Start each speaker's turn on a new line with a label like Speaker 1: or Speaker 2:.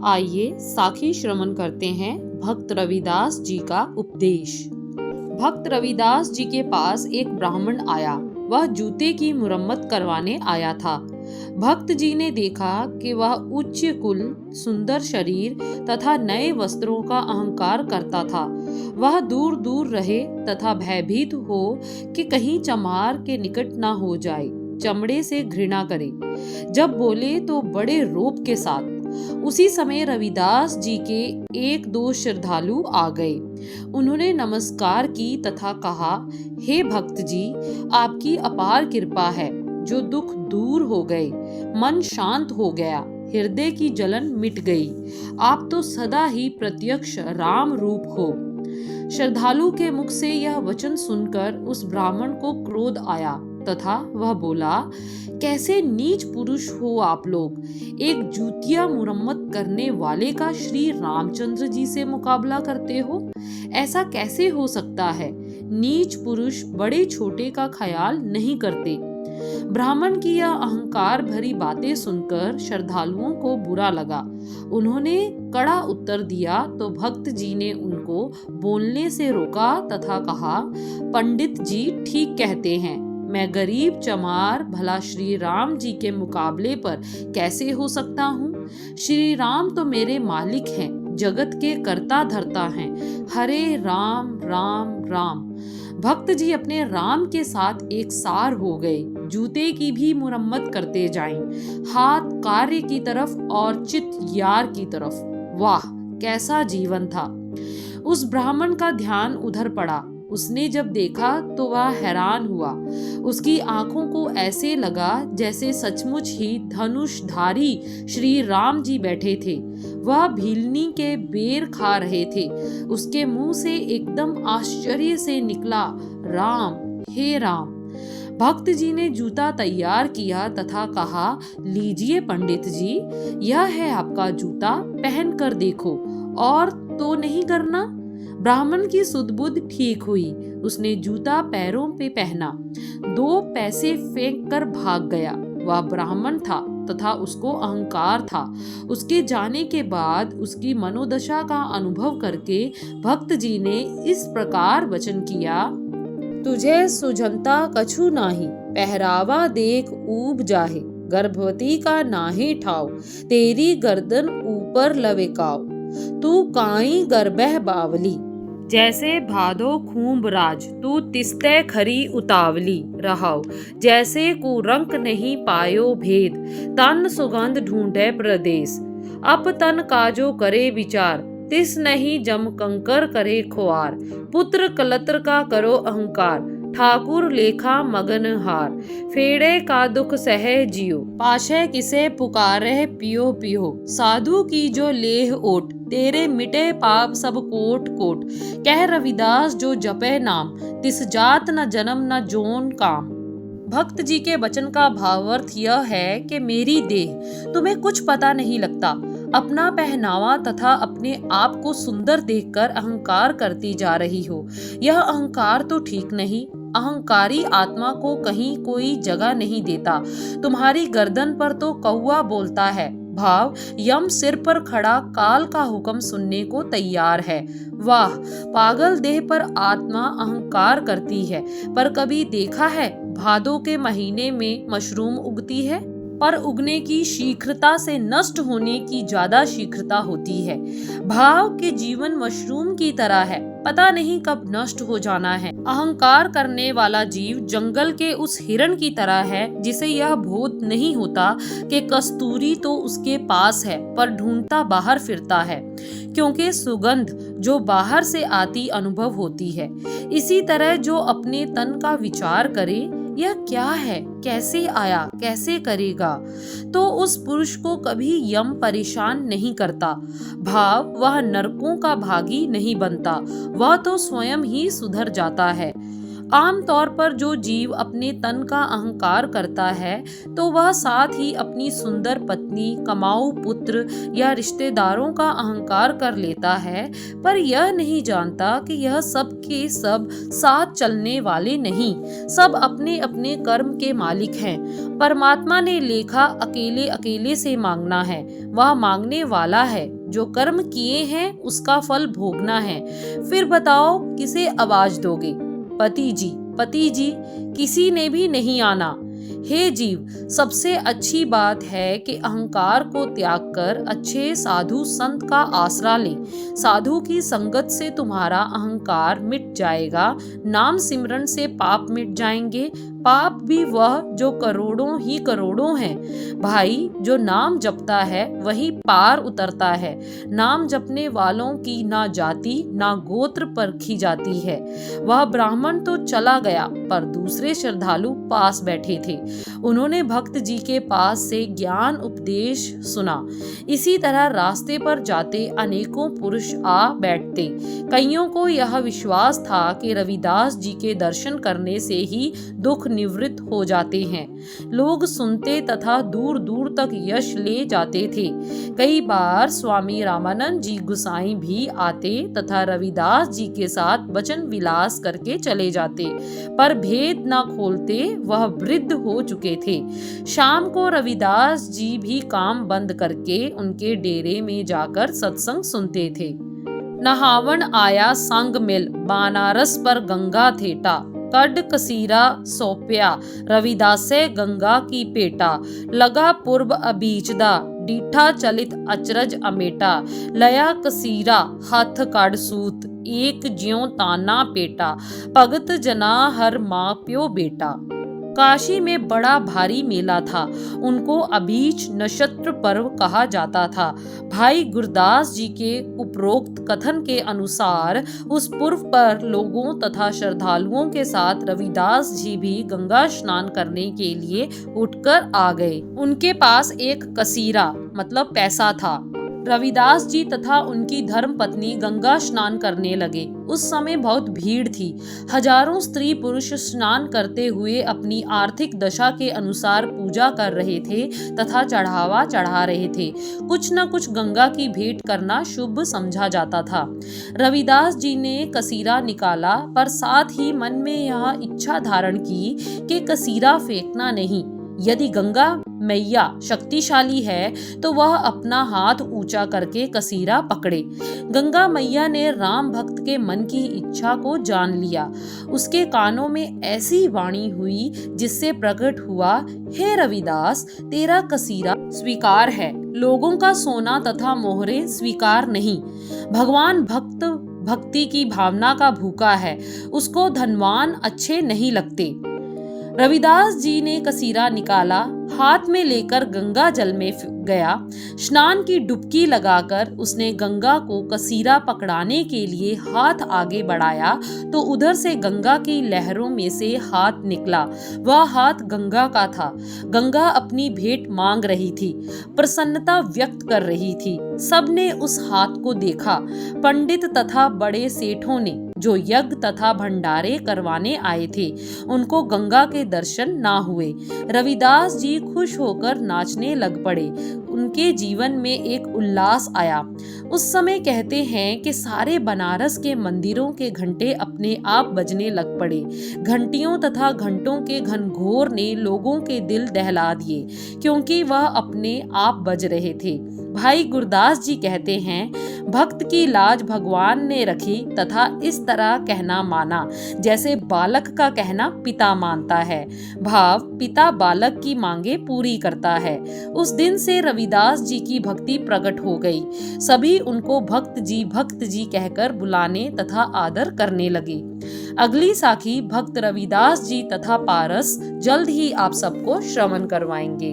Speaker 1: आइए साखी श्रवण करते हैं भक्त रविदास जी का उपदेश। भक्त रविदास जी के पास एक ब्राह्मण आया। वह जूते की मुरम्मत करवाने आया था। भक्त जी ने देखा कि वह उच्च कुल, सुंदर शरीर तथा नए वस्त्रों का अहंकार करता था। वह दूर दूर रहे तथा भयभीत हो कि कहीं चमार के निकट न हो जाए, चमड़े से घृणा करे। जब बोले तो बड़े रोब के साथ। उसी समय रविदास जी के एक दो श्रद्धालु आ गए। उन्होंने नमस्कार की तथा कहा, हे भक्त जी, आपकी अपार कृपा है, जो दुख दूर हो गए, मन शांत हो गया, हृदय की जलन मिट गई। आप तो सदा ही प्रत्यक्ष राम रूप हो। श्रद्धालु के मुख से यह वचन सुनकर उस ब्राह्मण को क्रोध आया तथा वह बोला, कैसे नीच पुरुष हो आप लोग। एक जूतिया मुरम्मत करने वाले का श्री रामचंद्र जी से मुकाबला करते हो। ऐसा कैसे हो सकता है। नीच पुरुष बड़े छोटे का ख्याल नहीं करते। ब्राह्मण की यह अहंकार भरी बातें सुनकर श्रद्धालुओं को बुरा लगा। उन्होंने कड़ा उत्तर दिया तो भक्त जी ने उनको बोलने से रोका तथा कहा, पंडित जी ठीक कहते हैं। मैं गरीब चमार भला श्री राम जी के मुकाबले पर कैसे हो सकता हूँ। श्री राम तो मेरे मालिक हैं, जगत के कर्ता धर्ता हैं। हरे राम राम राम। भक्त जी अपने राम के साथ एक सार हो गए। जूते की भी मुरम्मत करते जाएं, हाथ कार्य की तरफ और चित्त यार की तरफ। वाह, कैसा जीवन था। उस ब्राह्मण का ध्यान उधर पड़ा। उसने जब देखा तो वह हैरान हुआ। उसकी आंखों को ऐसे लगा जैसे सचमुच ही धनुषधारी श्री राम जी बैठे थे। वह भीलनी के बेर खा रहे थे। उसके मुंह से एकदम आश्चर्य से निकला, राम, हे राम। भक्त जी ने जूता तैयार किया तथा कहा, लीजिए पंडित जी, यह है आपका जूता, पहन कर देखो, और तो नहीं करना। ब्राह्मण की सुध-बुध ठीक हुई। उसने जूता पैरों पे पहना, 2 पैसे फेंक कर भाग गया। वह ब्राह्मण था तथा उसको अहंकार था। उसके जाने के बाद उसकी मनोदशा का अनुभव करके भक्त जी ने इस प्रकार वचन किया, तुझे सुजनता कछु नाही, पहरावा देख ऊब जाहे, गर्भवती का नाही ठाव, तेरी गर्दन ऊपर लवेकाव, तू काई गर्भह बावली, जैसे भादो खूब राज, तू तिस्ते खरी उतावली रहाव, जैसे कुरंक नहीं पायो भेद, तन सुगंध ढूंढे प्रदेश, अप तन काजो करे विचार, तिस नहीं जम कंकर करे खुआर, पुत्र कलत्र का करो अहंकार, ठाकुर लेखा मगन हार, फेड़े का दुख सहे जियो, पाशे किसे पुकारे पियो पियो, साधु की जो लेह ओट, तेरे मिटे पाप सब कोट कोट, कह रविदास जो जपे नाम, तिस जात न जन्म न जोन काम। भक्त जी के वचन का भावार्थ यह है कि मेरी देह, तुम्हें कुछ पता नहीं लगता। अपना पहनावा तथा अपने आप को सुंदर देखकर अहंकार करती जा रही हो। यह अहंकार तो ठीक नहीं। अहंकारी आत्मा को कहीं कोई जगह नहीं देता। तुम्हारी गर्दन पर तो कौवा बोलता है। भाव, यम सिर पर खड़ा काल का हुक्म सुनने को तैयार है। वाह, पागल देह पर आत्मा अहंकार करती है। पर कभी देखा है भादों के महीने में मशरूम उगती है, पर उगने की शीघ्रता से नष्ट होने की ज्यादा शीघ्रता होती है। भाव के जीवन मशरूम की तरह है, पता नहीं कब नष्ट हो जाना है। अहंकार करने वाला जीव जंगल के उस हिरण की तरह है, जिसे यह बोध नहीं होता कि कस्तूरी तो उसके पास है, पर ढूंढता बाहर फिरता है, क्योंकि सुगंध जो बाहर से आती अनुभव होती है। इसी तरह जो अपने तन का विचार करे, यह क्या है, कैसे आया, कैसे करेगा, तो उस पुरुष को कभी यम परेशान नहीं करता। भाव, वह नरकों का भागी नहीं बनता, वह तो स्वयं ही सुधर जाता है। आमतौर पर जो जीव अपने तन का अहंकार करता है तो वह साथ ही अपनी सुंदर पत्नी, कमाऊ पुत्र या रिश्तेदारों का अहंकार कर लेता है, पर यह नहीं जानता कि यह सब के सब साथ चलने वाले नहीं, सब अपने अपने कर्म के मालिक हैं। परमात्मा ने लेखा अकेले अकेले से मांगना है, वह मांगने वाला है, जो कर्म किए हैं उसका फल भोगना है। फिर बताओ किसे आवाज दोगे? पति जी, किसी ने भी नहीं आना। हे जीव, सबसे अच्छी बात है कि अहंकार को त्याग कर अच्छे साधु संत का आसरा ले। साधु की संगत से तुम्हारा अहंकार मिट जाएगा, नाम सिमरन से पाप मिट जाएंगे, पाप भी वह जो करोड़ों ही करोड़ों हैं। भाई, जो नाम जपता है वही पार उतरता है। नाम जपने वालों की ना जाति ना गोत्र परखी जाती है। वह ब्राह्मण तो चला गया, पर दूसरे श्रद्धालु पास बैठे थे। उन्होंने भक्त जी के पास से ज्ञान उपदेश सुना। इसी तरह रास्ते पर जाते अनेकों पुरुष आ बैठते। कईयों को यह विश्वास था कि रविदास जी के दर्शन करने से ही दुख निवृत्त हो जाते हैं। लोग सुनते तथा दूर दूर तक यश ले जाते थे। कई बार स्वामी रामानंद जी गुसाई भी आते तथा रविदास जी के साथ वचन विलास करके चले जाते, पर भेद न खोलते, वह वृद्ध हो चुके थे। शाम को रविदास जी भी काम बंद करके उनके डेरे में जाकर सत्संग सुनते थे। नहावन आया संग मिल, बनारस पर गंगा थेटा, कड कसीरा सौंपया, रविदासे गंगा की पेटा, लगा पूर्व अबीचदा, डीठा चलित अचरज अमेटा, लया कसीरा हथ कड़ सूत, एक ज्यों ताना पेटा, भगत जना हर माँ प्यो बेटा। काशी में बड़ा भारी मेला था। उनको अबीच नक्षत्र पर्व कहा जाता था। भाई गुरदास जी के उपरोक्त कथन के अनुसार उस पर्व पर लोगों तथा श्रद्धालुओं के साथ रविदास जी भी गंगा स्नान करने के लिए उठकर आ गए। उनके पास एक कसीरा मतलब पैसा था। रविदास जी तथा उनकी धर्म पत्नी गंगा स्नान करने लगे। उस समय बहुत भीड़ थी। हजारों स्त्री पुरुष स्नान करते हुए अपनी आर्थिक दशा के अनुसार पूजा कर रहे थे तथा चढ़ावा चढ़ा रहे थे। कुछ न कुछ गंगा की भेंट करना शुभ समझा जाता था। रविदास जी ने कसीरा निकाला, पर साथ ही मन में यह इच्छा धारण की कि कसीरा फेंकना नहीं। यदि गंगा मैया शक्तिशाली है तो वह अपना हाथ ऊंचा करके कसीरा पकड़े। गंगा मैया ने राम भक्त के मन की इच्छा को जान लिया। उसके कानों में ऐसी वाणी हुई जिससे प्रकट हुआ, हे रविदास, तेरा कसीरा स्वीकार है, लोगों का सोना तथा मोहरे स्वीकार नहीं। भगवान भक्ति की भावना का भूखा है, उसको धनवान अच्छे नहीं लगते। रविदास जी ने कसीरा निकाला, हाथ में लेकर गंगा जल में गया। स्नान की डुबकी लगाकर उसने गंगा को कसीरा पकड़ाने के लिए हाथ आगे बढ़ाया तो उधर से गंगा की लहरों में से हाथ निकला। वह हाथ गंगा का था। गंगा अपनी भेंट मांग रही थी, प्रसन्नता व्यक्त कर रही थी। सबने उस हाथ को देखा। पंडित तथा बड़े सेठों ने, जो यज्ञ तथा भंडारे करवाने आए थे, उनको गंगा के दर्शन ना हुए। रविदास जी खुश होकर नाचने लग पड़े। उनके जीवन में एक उल्लास आया। उस समय कहते हैं कि सारे बनारस के मंदिरों के घंटे अपने आप बजने लग पड़े। घंटियों तथा घंटों के घनघोर ने लोगों के दिल दहला दिए, क्योंकि वह अपने आप बज रहे थे। भाई गुरदास जी कहते हैं, भक्त की लाज भगवान ने रखी तथा इस तरह कहना माना जैसे बालक का कहना पिता मानता है। भाव पिता बालक की मांगे पूरी करता है। उस दिन से रविदास जी की भक्ति प्रकट हो गई। सभी उनको भक्त जी कहकर बुलाने तथा आदर करने लगे। अगली साखी भक्त रविदास जी तथा पारस जल्द ही आप सबको श्रवण करवाएंगे।